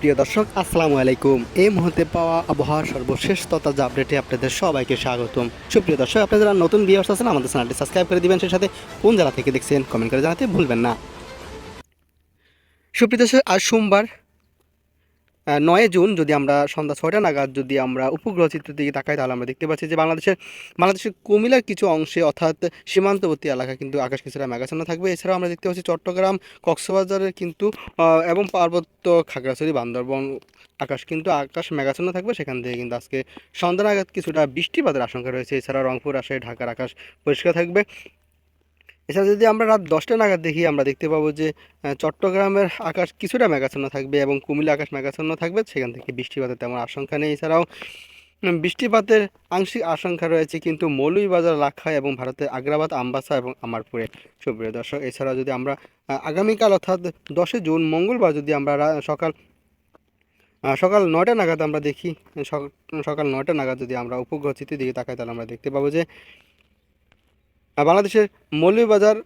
সুপ্রিয় দর্শক আসসালামু আলাইকুম। এই মুহূর্তে পাওয়া আবহাওয়ার সর্বশেষ তথ্য আপডেটে আপনাদের সবাইকে স্বাগতম। সুপ্রিয় দর্শক, আপনারা যারা নতুন ভিউয়ার্স আছেন আমাদের চ্যানেলটি সাবস্ক্রাইব করে দিবেন, সেই সাথে কোন জেলা থেকে দেখছেন কমেন্ট করে জানাতে ভুলবেন না। সুপ্রিয় দর্শক, আজ সোমবার 9 জুন যদি আমরা সন্ধ্যা 6টা নাগাদ যদি আমরা উপগ্রহ চিত্রের দিকে তাকাই, তাহলে আমরা দেখতে পাচ্ছি যে বাংলাদেশের কুমিল্লার কিছু অংশে অর্থাৎ সীমান্তবর্তী এলাকা কিন্তু আকাশ কিছুটা মেঘাচ্ছন্ন থাকবে। এছাড়াও আমরা দেখতে পাচ্ছি চট্টগ্রাম, কক্সবাজারের কিন্তু এবং পার্বত্য খাগড়াছড়ি, বান্দরবন আকাশ মেঘাচ্ছন্ন থাকবে। সেখান থেকে কিন্তু আজকে সন্ধ্যা নাগাদ কিছুটা বৃষ্টিপাতের আশঙ্কা রয়েছে। এছাড়া রংপুর, রাজশাহী, ঢাকার আকাশ পরিষ্কার থাকবে। এছাড়া যদি আমরা রাত 10টা নাগাদ দেখি, আমরা দেখতে পাবো যে চট্টগ্রামের আকাশ কিছুটা মেঘাচ্ছন্ন থাকবে এবং কুমিল্লা আকাশ মেঘাচ্ছন্ন থাকবে। সেখান থেকে বৃষ্টিপাতের তেমন আশঙ্কা নেই। এছাড়াও বৃষ্টিপাতের আংশিক আশঙ্কা রয়েছে কিন্তু মৌলভীবাজার, লাখাই এবং ভারতের আগ্রাবাদ, আমবাসা এবং আমারপুরে। সুপ্রিয় দর্শক, এছাড়াও যদি আমরা আগামীকাল অর্থাৎ 10 জুন মঙ্গলবার যদি আমরা সকাল 9টা নাগাদ আমরা দেখি, সকাল 9টা নাগাদ যদি আমরা উপগ্রহ চিত্রের দিকে তাকাই, তাহলে আমরা দেখতে পাবো যে বাংলাদেশের মৌলভীবাজার,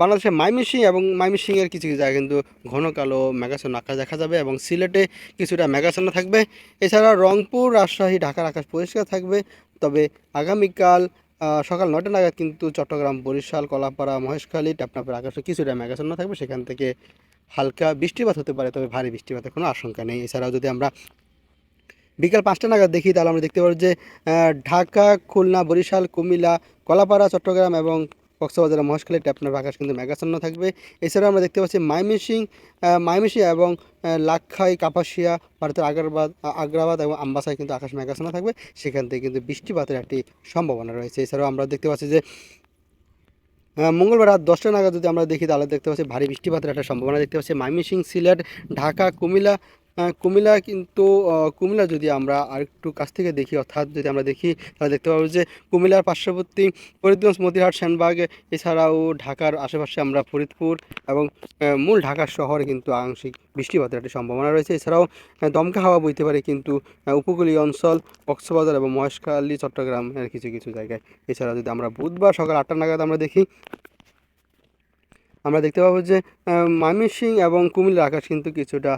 বাংলাদেশের ময়মনসিংহের কিছু কিছু জায়গায় কিন্তু ঘন কালো মেঘাচ্ছন্ন আকাশ দেখা যাবে এবং সিলেটে কিছুটা মেঘাচ্ছন্ন থাকবে। এছাড়া রংপুর, রাজশাহী, ঢাকার আকাশ পরিষ্কার থাকবে। তবে আগামীকাল সকাল 9টা নাগাদ কিন্তু চট্টগ্রাম, বরিশাল, কলাপাড়া, মহেশখালী, টেকনাফের আকাশে কিছুটা মেঘাচ্ছন্ন থাকবে। সেখান থেকে হালকা বৃষ্টিপাত হতে পারে, তবে ভারী বৃষ্টিপাতের কোনো আশঙ্কা নেই। এছাড়াও যদি আমরা বিকাল 5টা নাগাদ দেখি, তাহলে আমরা দেখতে পাবো যে ঢাকা, খুলনা, বরিশাল, কুমিল্লা, কলাপাড়া, চট্টগ্রাম এবং কক্সবাজার, মহেশখালী, টেকনাফের আকাশ কিন্তু মেঘাচ্ছন্ন থাকবে। এছাড়াও আমরা দেখতে পাচ্ছি ময়মনসিংহ এবং লাক্ষাই, কাপাসিয়া, ভারতের আগ্রাবাদ এবং আমবাসায় কিন্তু আকাশ মেঘাচ্ছন্ন থাকবে। সেখান থেকে কিন্তু বৃষ্টিপাতের একটি সম্ভাবনা রয়েছে। এছাড়াও আমরা দেখতে পাচ্ছি যে মঙ্গলবার রাত 10টা নাগাদ যদি আমরা দেখি, তাহলে দেখতে পাচ্ছি ভারী বৃষ্টিপাতের একটা সম্ভাবনা দেখতে পাচ্ছি ময়মনসিংহ, সিলেট, ঢাকা, কুমিল্লা কিন্তু কুমিল্লা যদি আমরা আরেকটু কাছ থেকে দেখি, অর্থাৎ যদি আমরা দেখি, তাহলে দেখতে পাবো যে কুমিল্লার পার্শ্ববর্তী ফরিদগঞ্জ, মতিহাট, সেনবাগ, এছাড়াও ঢাকার আশেপাশে আমরা ফরিদপুর এবং মূল ঢাকার শহরে কিন্তু আংশিক বৃষ্টিপাতের একটা সম্ভাবনা রয়েছে। এছাড়াও দমকা হাওয়া বইতে পারে কিন্তু উপকূলীয় অঞ্চল, কক্সবাজার এবং মহেশখালী, চট্টগ্রামের কিছু কিছু জায়গায়। এছাড়া যদি আমরা বুধবার সকাল 8টা নাগাদ আমরা দেখি, আমরা দেখতে পাবো যে ময়মনসিংহ এবং কুমিল্লার আকাশ কিন্তু কিছুটা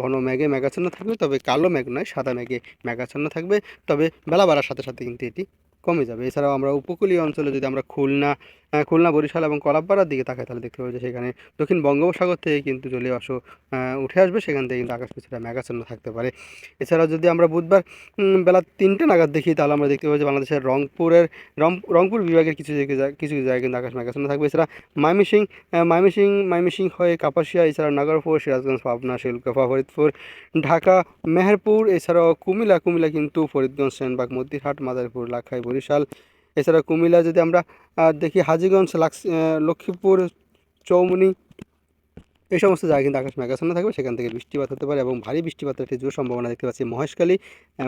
ঘন মেঘে মেঘাচ্ছন্ন থাকবে। তবে কালো মেঘ নয়, সাদা মেঘে মেঘাচ্ছন্ন থাকবে। তবে বেলা বাড়ার সাথে সাথে কিন্তু এটি কমে যাবে। এছাড়াও আমরা উপকূলীয় অঞ্চলে যদি আমরা খুলনা, বরিশাল এবং কলাপাড়ার দিকে তাকাই, তাহলে দেখতে পাবো যে সেখানে দক্ষিণ বঙ্গোপসাগর থেকে কিন্তু উঠে আসবে। সেখান থেকে কিন্তু আকাশ কিছুটা মেঘাচ্ছন্ন থাকতে পারে। এছাড়াও যদি আমরা বুধবার বেলা 3টে নাগাদ দেখি, তাহলে আমরা দেখতে পাবো যে বাংলাদেশের রংপুর বিভাগের কিছু জায়গায় কিন্তু আকাশ মেঘাচ্ছন্ন থাকবে। এছাড়া ময়মনসিংহ হয়ে কাপাসিয়া, এছাড়া নাগরপুর, সিরাজগঞ্জ, পাবনা, শিলকফা, ফরিদপুর, ঢাকা, মেহেরপুর, এছাড়াও কুমিল্লা কিন্তু ফরিদগঞ্জ, সেনবাগ, মতিরহাট, মাদারীপুর, লাখাই, বরিশাল। এছাড়া কুমিল্লা যদি আমরা দেখি হাজীগঞ্জ, লক্ষ্মীপুর, চৌমুনি, এই সমস্ত জায়গায় কিন্তু আকাশ মেঘাচ্ছন্ন থাকবে। সেখান থেকে বৃষ্টিপাত হতে পারে এবং ভারী বৃষ্টিপাতের একটি জোর সম্ভাবনা দেখতে পাচ্ছি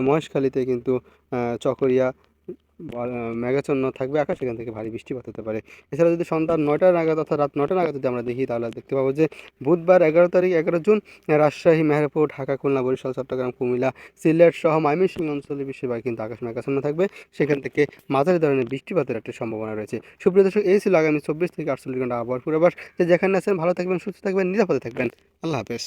মহেশখালীতে কিন্তু চকরিয়া মেঘাচ্ছন্ন থাকবে আকাশ। সেখান থেকে ভারী বৃষ্টিপাত হতে পারে। এছাড়া যদি সন্ধ্যা 9টা নাগাদ অর্থাৎ রাত 9টা নাগাদ যদি আমরা দেখি, তাহলে দেখতে পাবো যে বুধবার 11 জুন রাজশাহী, মেহেরপুর, ঢাকা, খুলনা, বরিশাল, চট্টগ্রাম, কুমিল্লা, সিলেট সহ ময়মনসিংহ অঞ্চলে বেশিরভাগ কিন্তু আকাশ মেঘাচ্ছন্ন থাকবে। সেখান থেকে মাঝারি ধরনের বৃষ্টিপাতের একটা সম্ভাবনা রয়েছে। সুপ্রিয় দর্শক, এই ছিল আগামী 24 থেকে 48 ঘন্টা আবহাওয়ার পূর্বাভাস। যেখানে আছেন ভালো থাকবেন, সুস্থ থাকবেন, নিরাপদে থাকবেন। আল্লাহ হাফেজ।